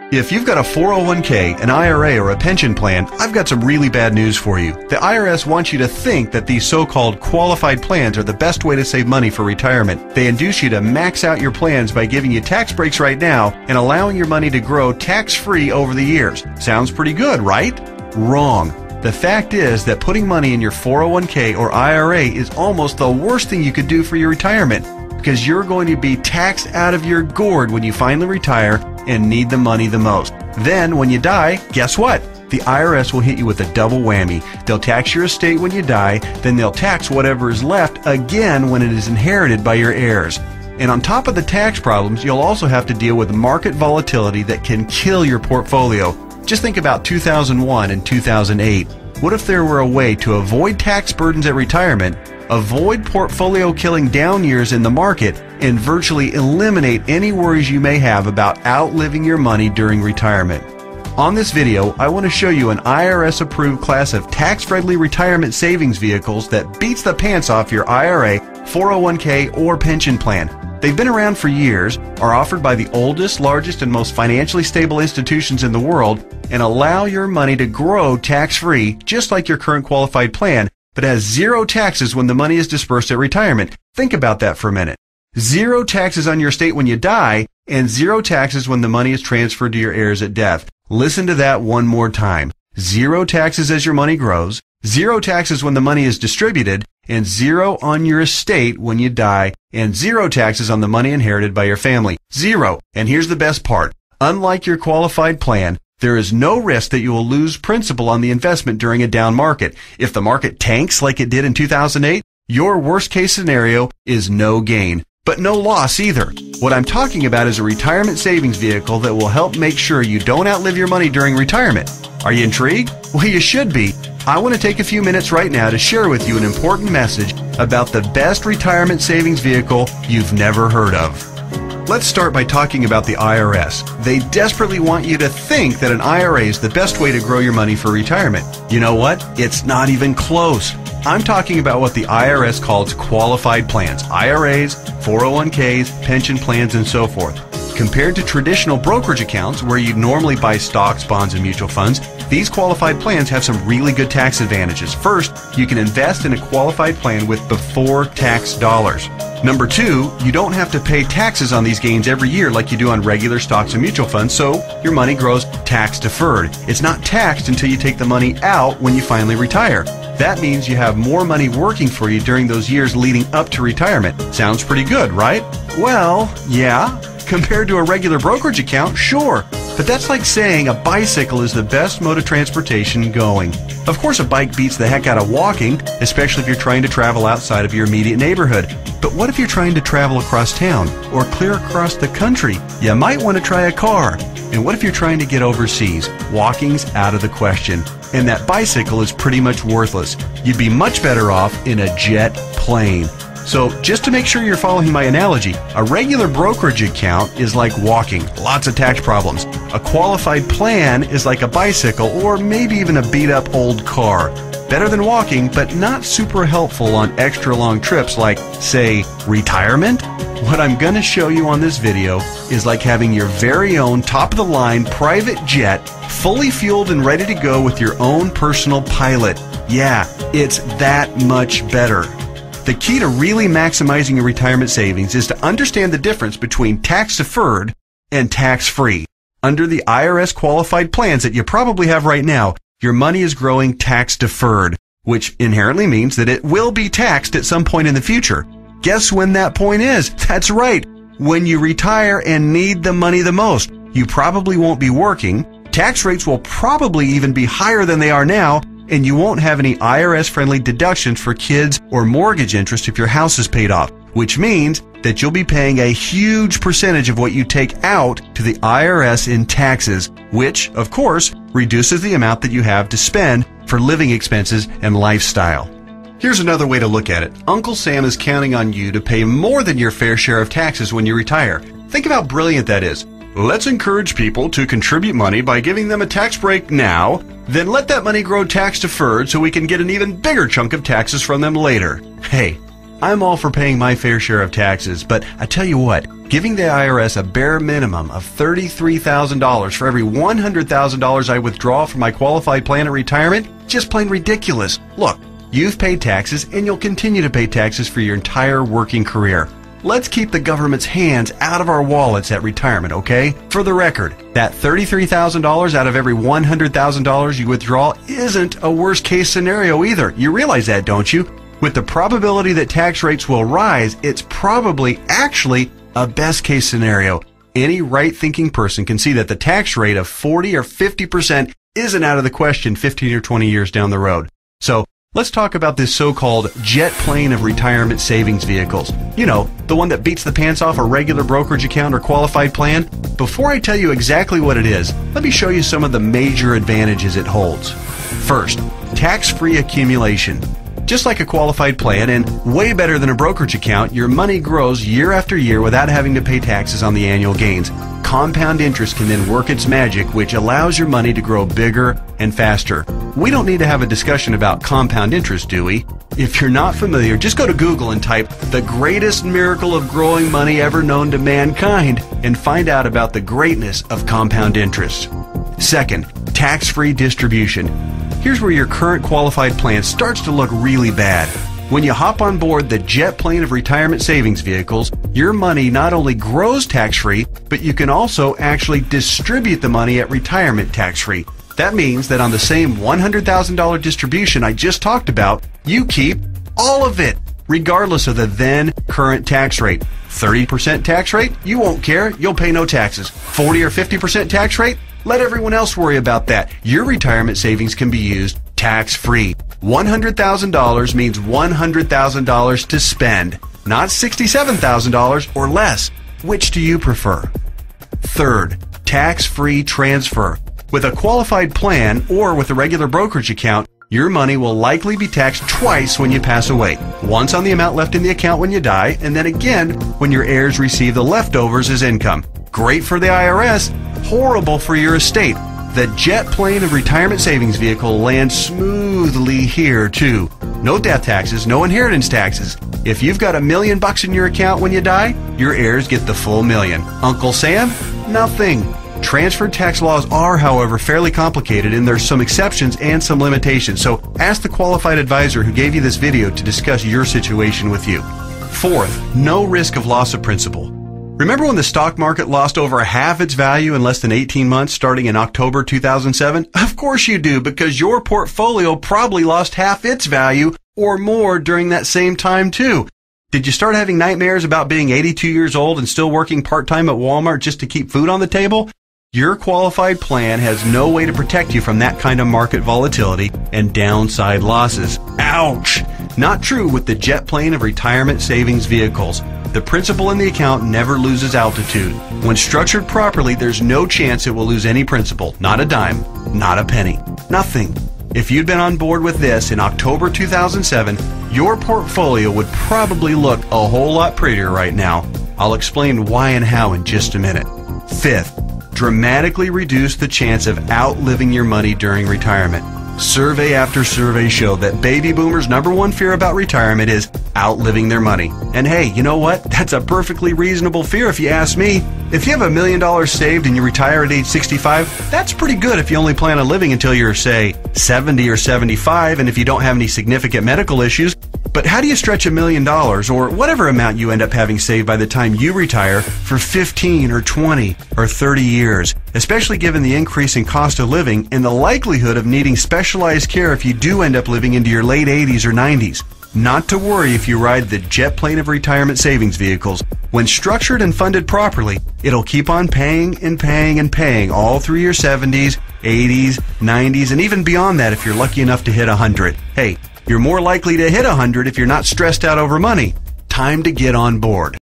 If you've got a 401k, an IRA, or a pension plan, I've got some really bad news for you. The IRS wants you to think that these so-called qualified plans are the best way to save money for retirement. They induce you to max out your plans by giving you tax breaks right now and allowing your money to grow tax-free over the years. Sounds pretty good, right? Wrong. The fact is that putting money in your 401k or IRA is almost the worst thing you could do for your retirement, because you're going to be taxed out of your gourd when you finally retire and need the money the most. Then, when you die, guess what? The IRS will hit you with a double whammy. They'll tax your estate when you die, then they'll tax whatever is left again when it is inherited by your heirs. And on top of the tax problems, you'll also have to deal with market volatility that can kill your portfolio. Just think about 2001 and 2008. What if there were a way to avoid tax burdens at retirement, avoid portfolio killing down years in the market, and virtually eliminate any worries you may have about outliving your money during retirement? On this video, I want to show you an IRS-approved class of tax-friendly retirement savings vehicles that beats the pants off your IRA, 401k, or pension plan. They've been around for years, are offered by the oldest, largest, and most financially stable institutions in the world, and allow your money to grow tax-free, just like your current qualified plan, but has zero taxes when the money is dispersed at retirement. Think about that for a minute. Zero taxes on your estate when you die, and zero taxes when the money is transferred to your heirs at death. Listen to that one more time. Zero taxes as your money grows, zero taxes when the money is distributed, and zero on your estate when you die, and zero taxes on the money inherited by your family. Zero. And here's the best part. Unlike your qualified plan, there is no risk that you will lose principal on the investment during a down market. If the market tanks like it did in 2008, your worst case scenario is no gain, but no loss either. What I'm talking about is a retirement savings vehicle that will help make sure you don't outlive your money during retirement. Are you intrigued? Well, you should be. I want to take a few minutes right now to share with you an important message about the best retirement savings vehicle you've never heard of. Let's start by talking about the IRS. They desperately want you to think that an IRA is the best way to grow your money for retirement. You know what? It's not even close. I'm talking about what the IRS calls qualified plans, IRAs, 401ks, pension plans, and so forth. Compared to traditional brokerage accounts where you normally buy stocks, bonds, and mutual funds, these qualified plans have some really good tax advantages. First, you can invest in a qualified plan with before tax dollars. Number two, you don't have to pay taxes on these gains every year like you do on regular stocks and mutual funds, so your money grows tax deferred. It's not taxed until you take the money out when you finally retire. That means you have more money working for you during those years leading up to retirement. Sounds pretty good, right? Well, yeah. Compared to a regular brokerage account, sure. But that's like saying a bicycle is the best mode of transportation going. Of course, a bike beats the heck out of walking, especially if you're trying to travel outside of your immediate neighborhood. But what if you're trying to travel across town or clear across the country? You might want to try a car. And what if you're trying to get overseas? Walking's out of the question. And that bicycle is pretty much worthless. You'd be much better off in a jet plane. So just to make sure you're following my analogy, a regular brokerage account is like walking, lots of tax problems. A qualified plan is like a bicycle or maybe even a beat up old car. Better than walking, but not super helpful on extra long trips like, say, retirement. What I'm going to show you on this video is like having your very own top-of-the-line private jet, fully fueled and ready to go with your own personal pilot. Yeah, it's that much better. The key to really maximizing your retirement savings is to understand the difference between tax-deferred and tax-free. Under the IRS qualified plans that you probably have right now, your money is growing tax-deferred, which inherently means that it will be taxed at some point in the future. Guess when that point is? That's right, when you retire and need the money the most. You probably won't be working, tax rates will probably even be higher than they are now, and you won't have any IRS-friendly deductions for kids or mortgage interest if your house is paid off, which means that you'll be paying a huge percentage of what you take out to the IRS in taxes, which, of course, reduces the amount that you have to spend for living expenses and lifestyle. Here's another way to look at it. Uncle Sam is counting on you to pay more than your fair share of taxes when you retire. Think of how brilliant that is. Let's encourage people to contribute money by giving them a tax break now, then let that money grow tax deferred so we can get an even bigger chunk of taxes from them later. Hey, I'm all for paying my fair share of taxes, but I tell you what, giving the IRS a bare minimum of $33,000 for every $100,000 I withdraw from my qualified plan at retirement, just plain ridiculous. Look, you've paid taxes and you'll continue to pay taxes for your entire working career. Let's keep the government's hands out of our wallets at retirement, okay? For the record, that $33,000 out of every $100,000 you withdraw isn't a worst case scenario either. You realize that, don't you? With the probability that tax rates will rise, it's probably actually a best case scenario. Any right-thinking person can see that the tax rate of 40 or 50% isn't out of the question 15 or 20 years down the road. So let's talk about this so-called jet plane of retirement savings vehicles. You know, the one that beats the pants off a regular brokerage account or qualified plan. Before I tell you exactly what it is, let me show you some of the major advantages it holds. First, tax-free accumulation. Just like a qualified plan and way better than a brokerage account, your money grows year after year without having to pay taxes on the annual gains. Compound interest can then work its magic, which allows your money to grow bigger and faster. We don't need to have a discussion about compound interest, do we? If you're not familiar, just go to Google and type "the greatest miracle of growing money ever known to mankind" and find out about the greatness of compound interest. Second, tax-free distribution. Here's where your current qualified plan starts to look really bad. When you hop on board the jet plane of retirement savings vehicles, your money not only grows tax-free, but you can also actually distribute the money at retirement tax-free. That means that on the same $100,000 distribution I just talked about, you keep all of it, regardless of the then current tax rate. 30% tax rate? You won't care. You'll pay no taxes. 40 or 50% tax rate? Let everyone else worry about that. Your retirement savings can be used tax-free. $100,000 means $100,000 to spend, not $67,000 or less. Which do you prefer? Third, tax-free transfer. With a qualified plan or with a regular brokerage account, your money will likely be taxed twice when you pass away. Once on the amount left in the account when you die, and then again when your heirs receive the leftovers as income. Great for the IRS, horrible for your estate. The jet plane of retirement savings vehicle lands smoothly here too. No death taxes, no inheritance taxes. If you've got $1 million in your account when you die, your heirs get the full $1 million. Uncle Sam? Nothing. Transfer tax laws are, however, fairly complicated, and there's some exceptions and some limitations, so ask the qualified advisor who gave you this video to discuss your situation with you. Fourth, no risk of loss of principal. Remember when the stock market lost over half its value in less than 18 months starting in October 2007? Of course you do, because your portfolio probably lost half its value or more during that same time too. Did you start having nightmares about being 82 years old and still working part-time at Walmart just to keep food on the table? Your qualified plan has no way to protect you from that kind of market volatility and downside losses. Ouch! Not true with the jet plane of retirement savings vehicles. The principal in the account never loses altitude. When structured properly, there's no chance it will lose any principal. Not a dime, not a penny, nothing. If you'd been on board with this in October 2007, your portfolio would probably look a whole lot prettier right now. I'll explain why and how in just a minute. Fifth, dramatically reduce the chance of outliving your money during retirement. Survey after survey show that baby boomers' number one fear about retirement is outliving their money. And hey, you know what? That's a perfectly reasonable fear if you ask me. If you have $1 million saved and you retire at age 65, that's pretty good if you only plan on living until you're, say, 70 or 75, and if you don't have any significant medical issues. But how do you stretch $1 million, or whatever amount you end up having saved by the time you retire, for 15 or 20 or 30 years, especially given the increase in cost of living and the likelihood of needing specialized care if you do end up living into your late 80s or 90s? Not to worry if you ride the jet plane of retirement savings vehicles. When structured and funded properly, it'll keep on paying and paying and paying all through your 70s, 80s, 90s, and even beyond that if you're lucky enough to hit 100. Hey, you're more likely to hit 100 if you're not stressed out over money. Time to get on board.